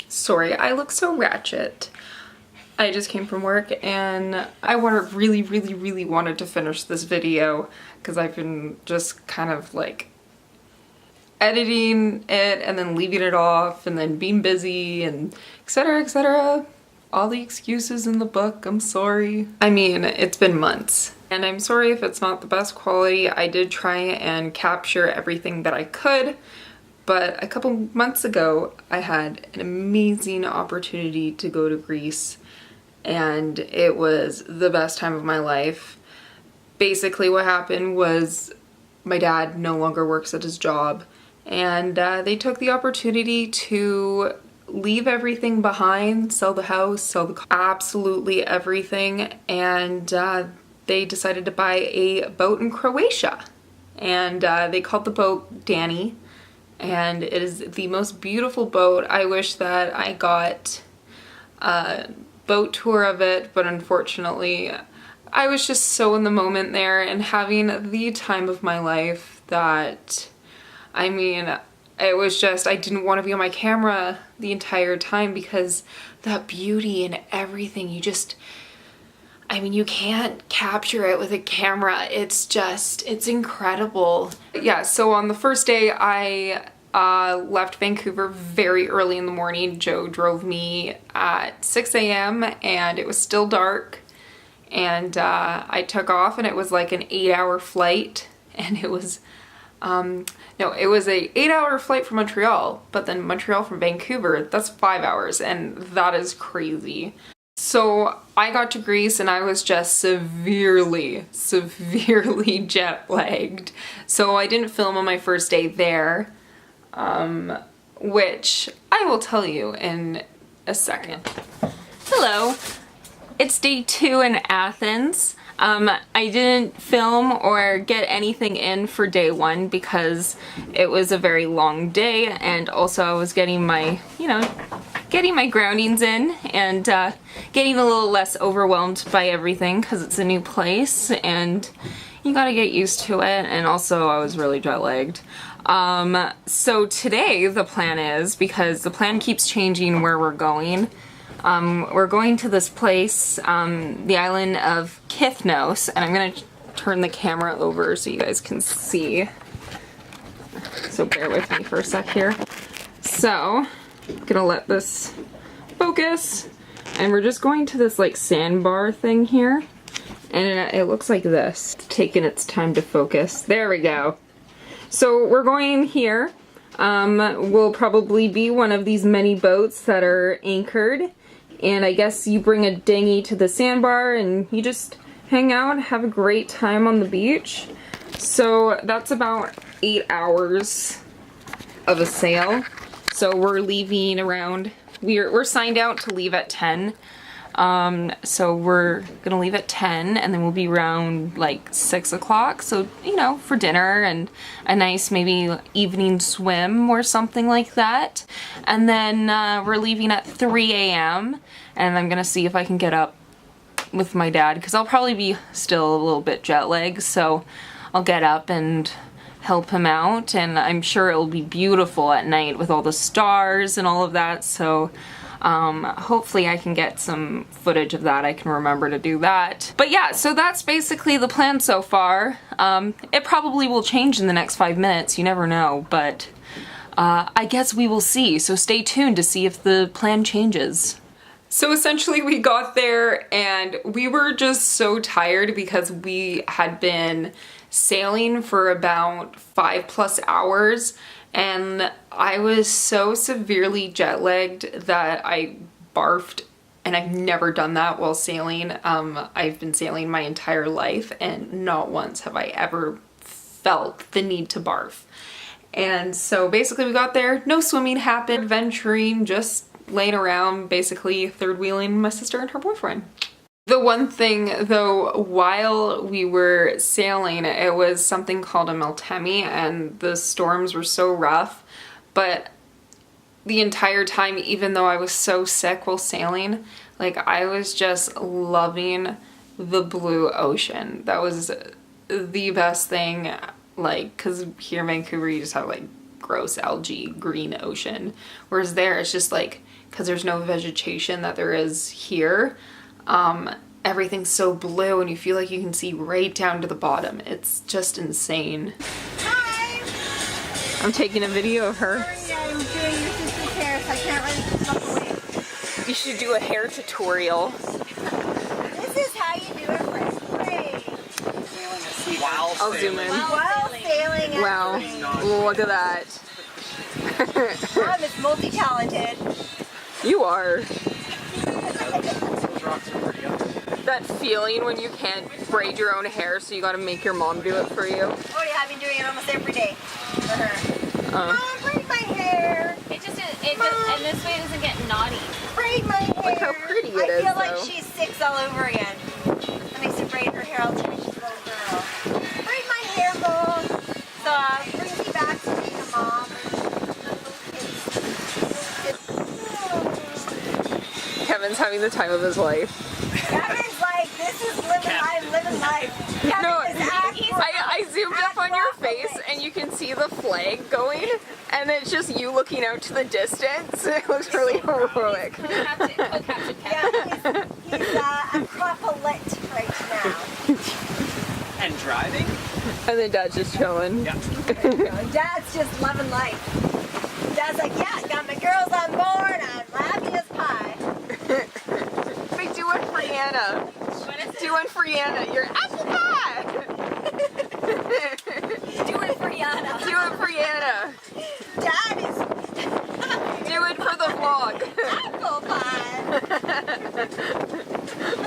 Sorry, I look so ratchet. I just came from work and I really wanted to finish this video because I've been just kind of like editing it and then leaving it off and then being busy and etc, etc. All the excuses in the book, I'm sorry. I mean, it's been months and I'm sorry if it's not the best quality. I did try and capture everything that I could, but a couple months ago I had an amazing opportunity to go to Greece and it was the best time of my life. Basically what happened was my dad no longer works at his job and they took the opportunity to leave everything behind, sell the house, sell the car, absolutely everything, and they decided to buy a boat in Croatia. And they called the boat Dani, and it is the most beautiful boat. I wish that I got a boat tour of it, but unfortunately I was just so in the moment there and having the time of my life that, I mean, it was just, I didn't want to be on my camera the entire time because that beauty and everything, you just, I mean, you can't capture it with a camera. It's just, it's incredible. Yeah, so on the first day, I left Vancouver very early in the morning. Joe drove me at 6 a.m. and it was still dark. And I took off and it was like an 8-hour flight. And it was, no, it was a 8-hour flight from Montreal, but then Montreal from Vancouver, that's 5 hours, and that is crazy. So I got to Greece and I was just severely jet lagged. So I didn't film on my first day there, which I will tell you in a second. Hello, it's day 2 in Athens. I didn't film or get anything in for day 1 because it was a very long day, and also I was getting my, getting my groundings in and getting a little less overwhelmed by everything because it's a new place and you gotta get used to it, and also I was really jet lagged. So today the plan is, because the plan keeps changing where we're going, we're going to this place, the island of Sifnos, and I'm gonna turn the camera over so you guys can see. So bear with me for a sec here. So, I'm gonna let this focus, and we're just going to this like sandbar thing here, and it looks like this. It's taking its time to focus. There we go. So we're going here. We'll probably be one of these many boats that are anchored. And I guess you bring a dinghy to the sandbar and you just hang out, have a great time on the beach. So that's about 8 hours of a sail. So we're leaving around, we're signed out to leave at 10. So we're gonna leave at 10 and then we'll be around like 6 o'clock. So, for dinner and a nice maybe evening swim or something like that. And then we're leaving at 3 a.m. and I'm gonna see if I can get up with my dad because I'll probably be still a little bit jet lagged. So I'll get up and help him out, and I'm sure it'll be beautiful at night with all the stars and all of that. So hopefully I can get some footage of that. I can remember to do that. But yeah, so that's basically the plan so far. It probably will change in the next 5 minutes, you never know, but I guess we will see. So stay tuned to see if the plan changes. So essentially we got there and we were just so tired because we had been sailing for about 5+ hours. And I was so severely jet lagged that I barfed, and I've never done that while sailing. I've been sailing my entire life and not once have I ever felt the need to barf. And so basically we got there, no swimming happened, adventuring, just laying around, basically third wheeling my sister and her boyfriend. The one thing though, while we were sailing, it was something called a meltemi, and the storms were so rough, but the entire time, even though I was so sick while sailing, like I was just loving the blue ocean. That was the best thing, like, cause here in Vancouver you just have like gross algae, green ocean, whereas there it's just like because there's no vegetation that there is here. Everything's so blue and you feel like you can see right down to the bottom. It's just insane. Hi! I'm taking a video of her. Sorry, I'm doing your sister's hair, so I can't really walk away. You should do a hair tutorial. This is how you do it for spray. I'll zoom in. While sailing at Wow, look at that. Mom is multi-talented. You are. That feeling when you can't braid your own hair, so you gotta make your mom do it for you. Oh yeah, I've been doing it almost every day for her. Mom, braid my hair. It just and this way it doesn't get naughty. Braid my hair. Look how pretty it I is, feel like though. she's 6 all over again. That makes her braid her hair all the time. She's a little girl. Braid my hair, Mom. So bring me back to being a mom. Kevin's having the time of his life. Kevin's like, this is living life. Kevin No, is I zoomed up on your face and you can see the flag going, and it's just you looking out to the distance. It looks really heroic. Co-captain Yeah, he's aquapolit right now. And driving? And then Dad's just chilling. Yeah. Dad's just loving life. Dad's like, yeah, got my girls on board. I'm happy as pie. Wait, do one for Anna. Do one for Anna. You're apple pie. Do it for Yana. Do it for Anna. Dad is Do it for the vlog. apple pie.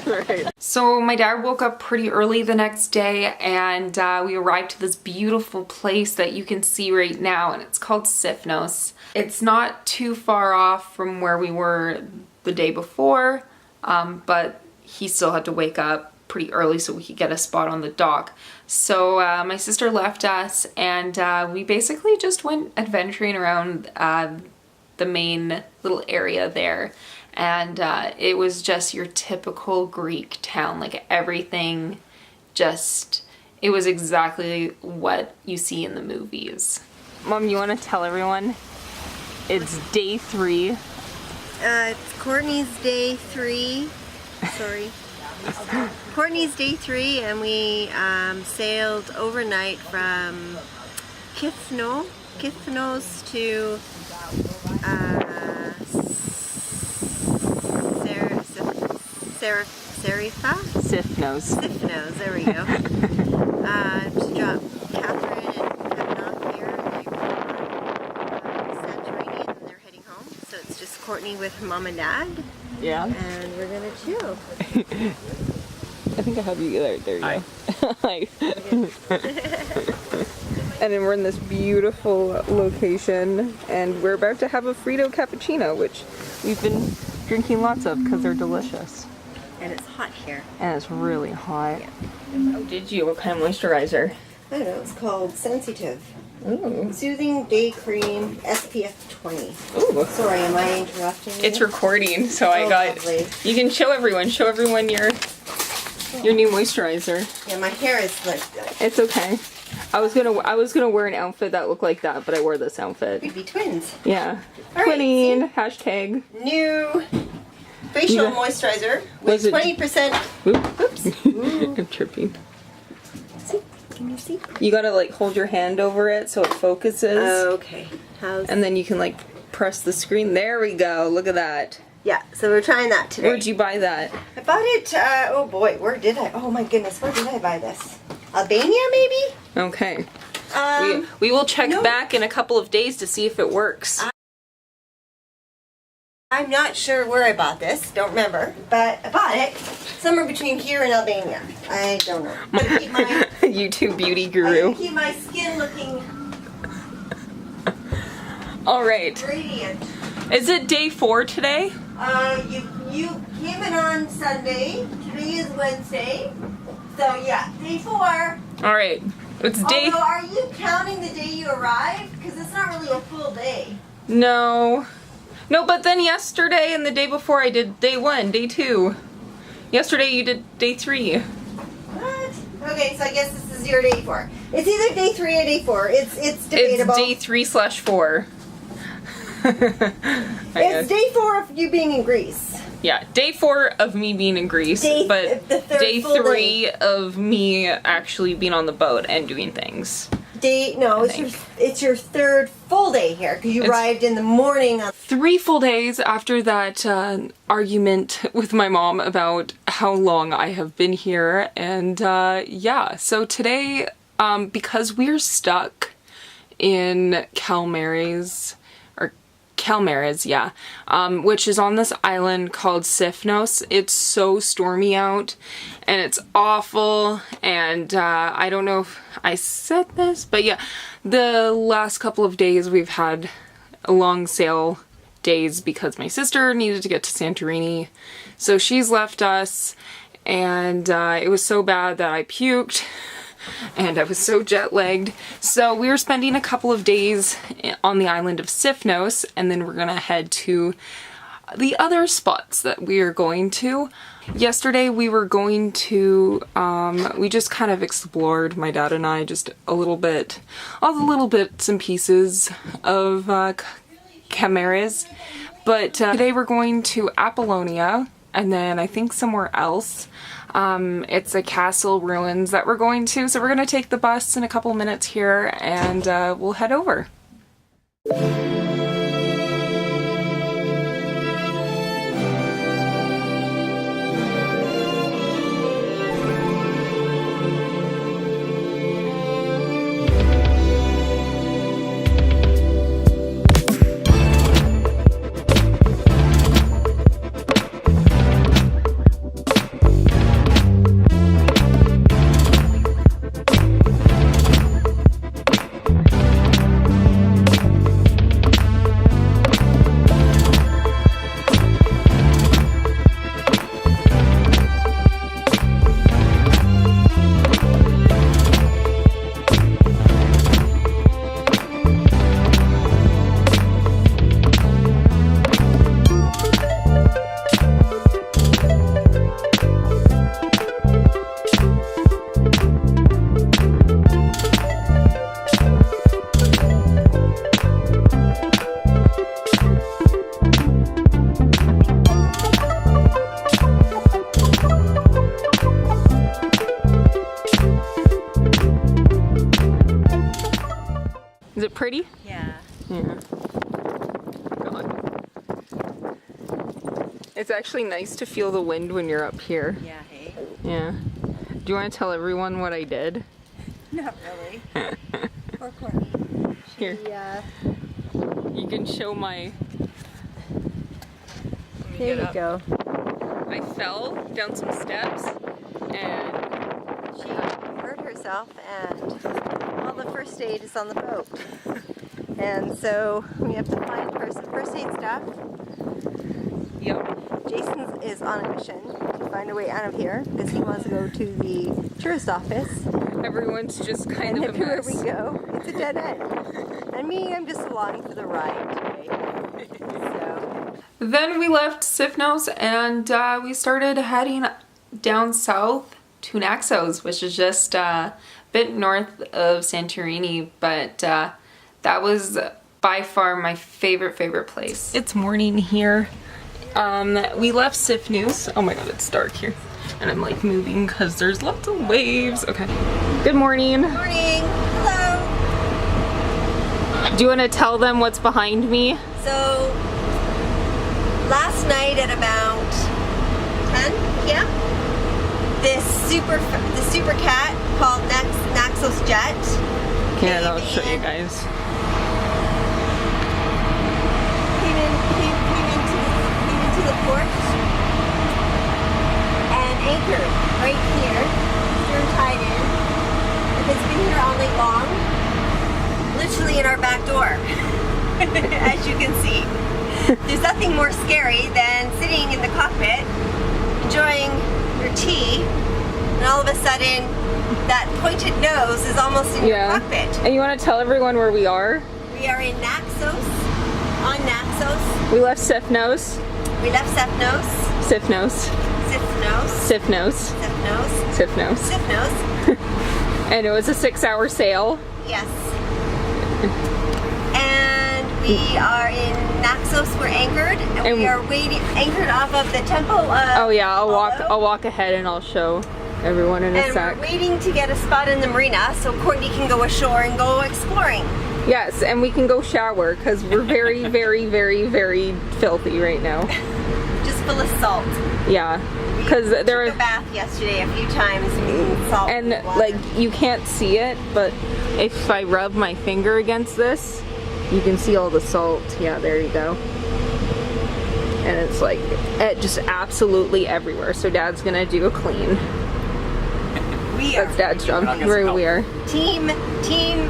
Right. So my dad woke up pretty early the next day, and we arrived to this beautiful place that you can see right now, and it's called Sifnos. It's not too far off from where we were the day before, but he still had to wake up pretty early so we could get a spot on the dock. So my sister left us, and we basically just went adventuring around the main little area there. And it was just your typical Greek town, like everything just, it was exactly what you see in the movies. Mom, you want to tell everyone? It's day 3. It's Courtney's day 3. Sorry. Courtney's day 3, and we sailed overnight from Sifnos to Sifnos, there we go. To drop Catherine and Kevin off here, and they were on Santorini, and then they're heading home. So it's just Courtney with Mom and Dad, Yeah. and we're gonna chill. I think I have you there. There you Hi. go. Hi. And then we're in this beautiful location, and we're about to have a Frito cappuccino, which we've been drinking lots of because they're delicious. And it's hot here. And it's really hot. Oh, did you? What kind of moisturizer? I don't know, it's called Sensitive. Ooh. Soothing Day Cream SPF 20. Ooh. Sorry, am I interrupting you? It's recording, so I got. Lovely. You can show everyone your new moisturizer. Yeah, my hair is like, It's okay. I was gonna wear an outfit that looked like that, but I wore this outfit. we'd be twins. Yeah. All right, Twinning. Hashtag. New facial Yeah. moisturizer Was with it- 20%. Oops. I'm tripping. See? Can you see? You gotta like hold your hand over it so it focuses. Okay. How's... And then you can like press the screen. There we go. Look at that. Yeah, so we're trying that today. Where'd you buy that? I bought it, oh boy, where did I? Oh my goodness, where did I buy this? Albania, maybe? Okay. We will check no. back in a couple of days to see if it works. I'm not sure where I bought this, don't remember, but I bought it somewhere between here and Albania. I don't know. I'm gonna keep my, YouTube beauty I'm guru. gonna keep my skin looking All right. radiant. Is it day 4 today? You came in on Sunday. Today is Wednesday. So yeah, day 4. All right. It's day. Although, are you counting the day you arrived? Because it's not really a full day. No. No, but then yesterday and the day before I did day 1, day 2. Yesterday you did day 3. What? Okay, so I guess this is your day 4. It's either day 3 or day 4. It's debatable. It's day 3/4. It's day 4 of you being in Greece. Yeah, day 4 of me being in Greece, but day 3 of me actually being on the boat and doing things. It's your 3rd full day here because you arrived in the morning. 3 full days after that argument with my mom about how long I have been here, and yeah, so today, because we're stuck in Calmares, yeah, which is on this island called Sifnos. It's so stormy out and it's awful, and I don't know if I said this, but yeah, the last couple of days we've had long sail days because my sister needed to get to Santorini, so she's left us, and it was so bad that I puked. And I was so jet-lagged. So we were spending a couple of days on the island of Sifnos, and then we're gonna head to the other spots that we are going to. Yesterday we were going to, we just kind of explored, my dad and I, just a little bit, all the little bits and pieces of Calmares. But today we're going to Apollonia, and then I think somewhere else. It's a castle ruins that we're going to, so we're gonna take the bus in a couple minutes here, and we'll head over. Is it pretty? Yeah. Yeah. God. It's actually nice to feel the wind when you're up here. Yeah, hey? Yeah. Do you want to tell everyone what I did? Not really. Poor Courtney. Here. You can show my... There you go. I fell down some steps and She hurt herself, and all the first aid is on the boat. And so we have to find her some first aid stuff. yep. Jason is on a mission to find a way out of here because he wants to go to the tourist office. Everyone's just kind And of a everywhere mess. we go, it's a dead end. And me, I'm just along for the ride today. So. Then we left Sifnos and we started heading down south to Naxos, which is just a bit north of Santorini, but that was by far my favorite place. It's morning here. We left Sifnos. Oh my god, it's dark here. And I'm like moving because there's lots of waves. Okay. Good morning. Good morning. Hello. Do you want to tell them what's behind me? So, last night at about 10 p.m., the super cat called Naxos Jet. Here, I'll show you guys. Came into the port and anchored right here, stern tied in. And it's been here all night long, literally in our back door, as you can see. There's nothing more scary than sitting in the cockpit, enjoying your tea, and all of a sudden that pointed nose is almost in your cockpit. And you want to tell everyone where we are? We are in Naxos, on Naxos. We left Sifnos. We left Sifnos. Sifnos. Sifnos. Sifnos. Sifnos. Sifnos. Sifnos. And it was a 6-hour sail. Yes. And We are in Naxos. We're anchored, and we are anchored off of the temple. Oh yeah, I'll walk ahead and I'll show everyone in a sec. And we're waiting to get a spot in the marina so Courtney can go ashore and go exploring. Yes, and we can go shower because we're very, very, very, very filthy right now. Just full of salt. Yeah, because there took a bath yesterday a few times in salt and water. like you can't see it, but if I rub my finger against this, you can see all the salt. Yeah, there you go. And it's like just absolutely everywhere. So Dad's gonna do a clean. That's Dad's job. We are team clean.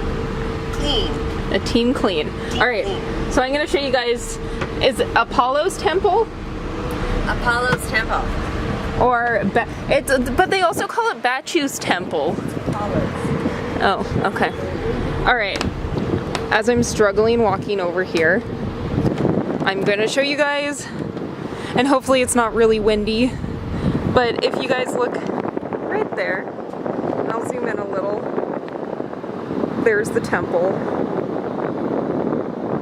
A team clean. All right. Clean. So I'm gonna show you guys. Is Apollo's temple? Apollo's temple. Or but they also call it Bachu's temple. Apollo's. Oh, okay. All right. As I'm struggling walking over here, I'm gonna show you guys, and hopefully it's not really windy, but if you guys look right there, I'll zoom in a little, there's the temple.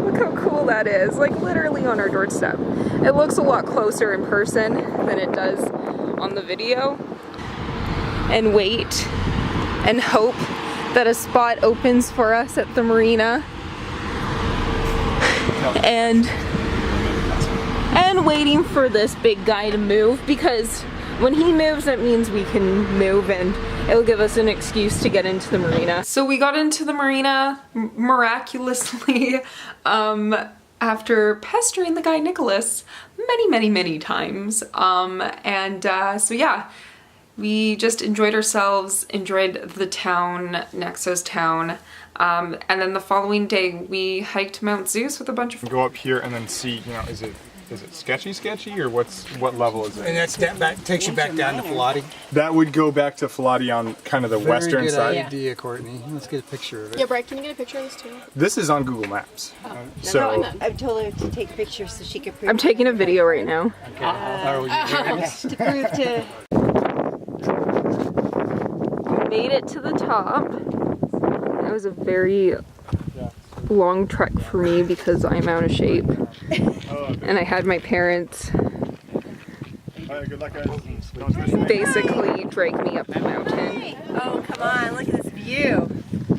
Look how cool that is, like literally on our doorstep. It looks a lot closer in person than it does on the video. And wait and hope that a spot opens for us at the marina. And waiting for this big guy to move, because when he moves it means we can move and it'll give us an excuse to get into the marina. So we got into the marina miraculously after pestering the guy Nicholas many times. So yeah, we just enjoyed ourselves, enjoyed the town, Naxos town. And then the following day we hiked Mount Zeus with a bunch of... Go up here and then see, you know, is it sketchy or what level is it? And that takes you back down to Falati. That would go back to Falati on kind of the western side. Very good idea, Courtney. Let's get a picture of it. Yeah, Brett, can you get a picture of this too? This is on Google Maps. So I've told her to take pictures so she can prove. I'm taking a video right now. To prove to. Made it to the top. That was a very long trek for me because I'm out of shape. And I had my parents basically drag me up the mountain. Oh, come on, look at this view.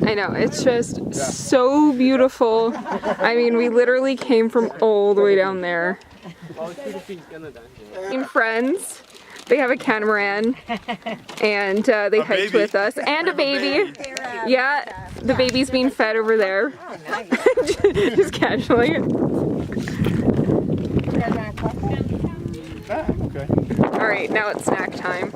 I know, it's just so beautiful. I mean, we literally came from all the way down there. Friends. They have a catamaran, and they hiked with us, and a baby. Yeah, the baby's being fed over there. Oh, nice. Just casually. Okay. All right, now it's snack time.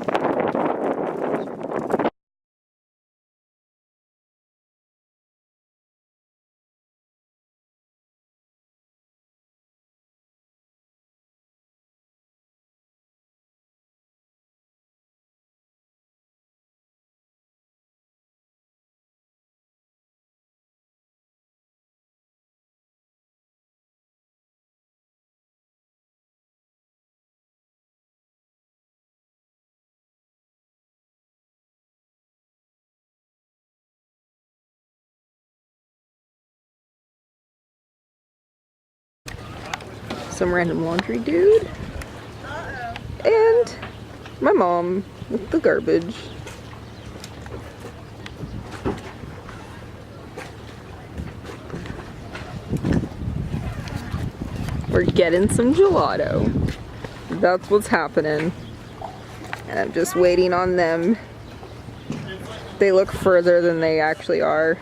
Some random laundry dude. And my mom with the garbage. We're getting some gelato. That's what's happening. And I'm just waiting on them. They look further than they actually are.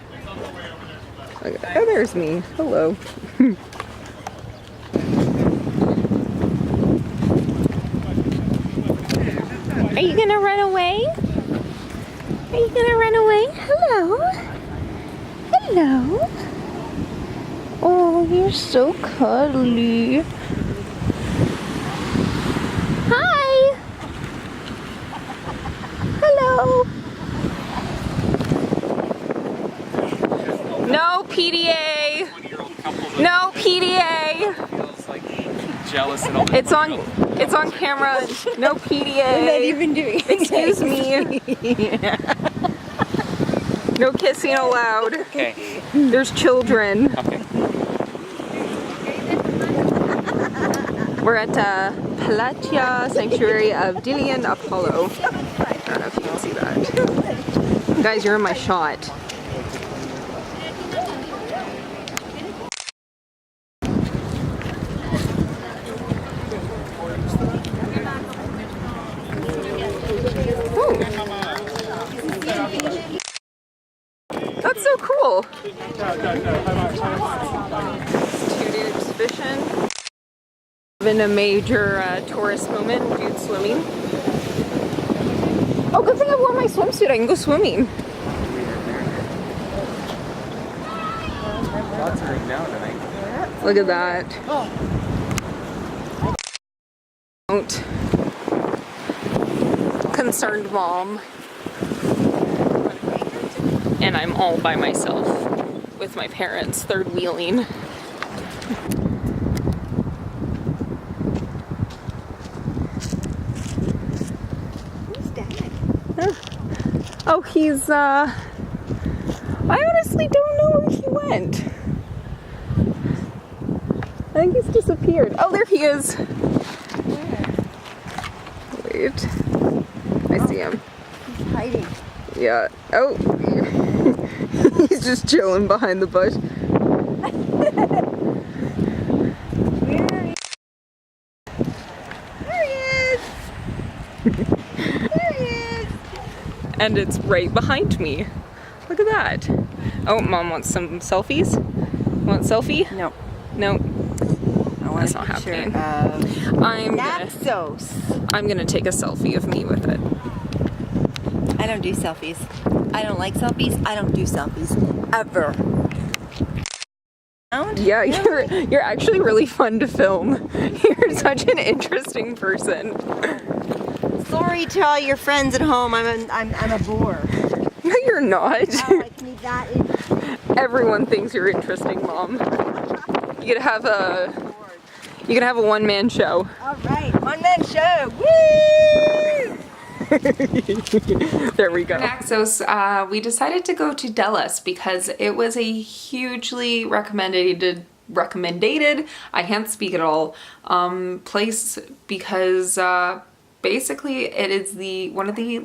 Like, oh, there's me. Hello. Are you gonna run away? Are you gonna run away? Hello? Hello? Oh, you're so cuddly. Hi! Hello? No PDA! No PDA! Feels like jealous and all. It's on camera. No PDA. We're not even doing it. Excuse me. No kissing allowed. Okay. There's children. Okay. We're at Palatia Sanctuary of Delian Apollo. I don't know if you can see that. Guys, you're in my shot. Ooh. That's so cool. Two-day exhibition. Been a major tourist moment, dude swimming. Oh, good thing I wore my swimsuit. I can go swimming. Lots of things down tonight. Look at that. Don't. Concerned mom. And I'm all by myself with my parents, third wheeling. Oh, he's, I honestly don't know where he went. I think he's disappeared. Oh, there he is. Wait. I see him. He's hiding. Yeah. Oh. He's just chilling behind the bush. There he is. There he is. And it's right behind me. Look at that. Oh, Mom wants some selfies? Want a selfie? No. No. That's not Picture happening. of I'm gonna take a selfie of me with it. I don't do selfies. I don't like selfies. I don't do selfies ever. Yeah, you're actually really fun to film. You're such an interesting person. Sorry to all your friends at home. I'm a bore. No, you're not. Oh, I can eat that. Everyone thinks you're interesting, Mom. You could have a one-man show. All right, one-man show. Woo! There we go. Naxos, we decided to go to Delos because it was a hugely recommended, I can't speak at all, place because basically it is one of the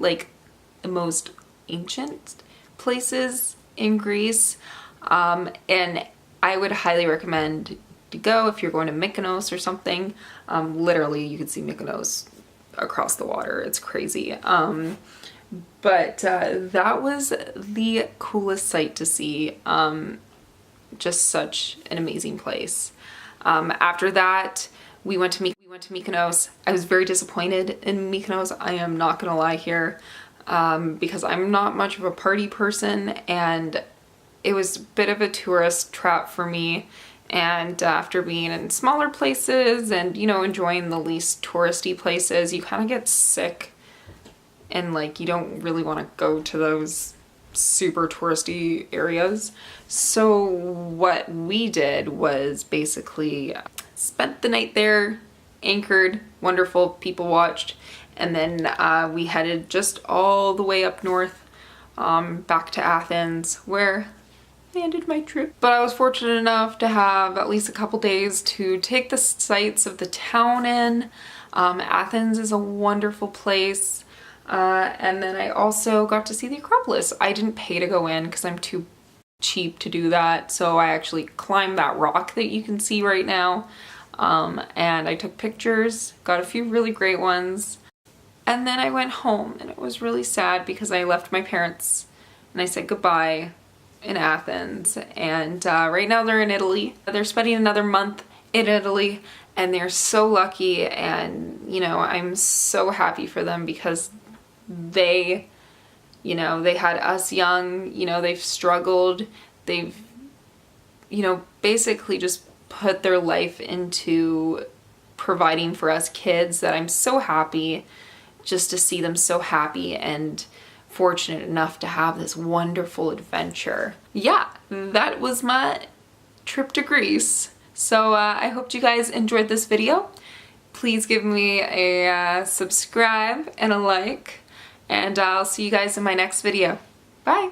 most ancient places in Greece, and I would highly recommend to go if you're going to Mykonos or something. Literally you could see Mykonos across the water. It's crazy. But that was the coolest sight to see. Just such an amazing place. After that, we went to Mykonos. I was very disappointed in Mykonos. I am not gonna lie here, because I'm not much of a party person, and it was a bit of a tourist trap for me. And after being in smaller places and, you know, enjoying the least touristy places, you kind of get sick and you don't really want to go to those super touristy areas. So what we did was basically spent the night there, anchored, wonderful, people watched, and then we headed just all the way up north, back to Athens, where I ended my trip. But I was fortunate enough to have at least a couple days to take the sights of the town in. Athens is a wonderful place. And then I also got to see the Acropolis. I didn't pay to go in because I'm too cheap to do that. So I actually climbed that rock that you can see right now. And I took pictures, got a few really great ones. And then I went home, and it was really sad because I left my parents and I said goodbye in Athens, and right now they're in Italy. They're spending another month in Italy, and they're so lucky, and you know, I'm so happy for them because they had us young, you know, they've struggled, they've, you know, basically just put their life into providing for us kids, that I'm so happy just to see them so happy and fortunate enough to have this wonderful adventure. Yeah, that was my trip to Greece. So I hope you guys enjoyed this video. Please give me a subscribe and a like, and I'll see you guys in my next video. Bye!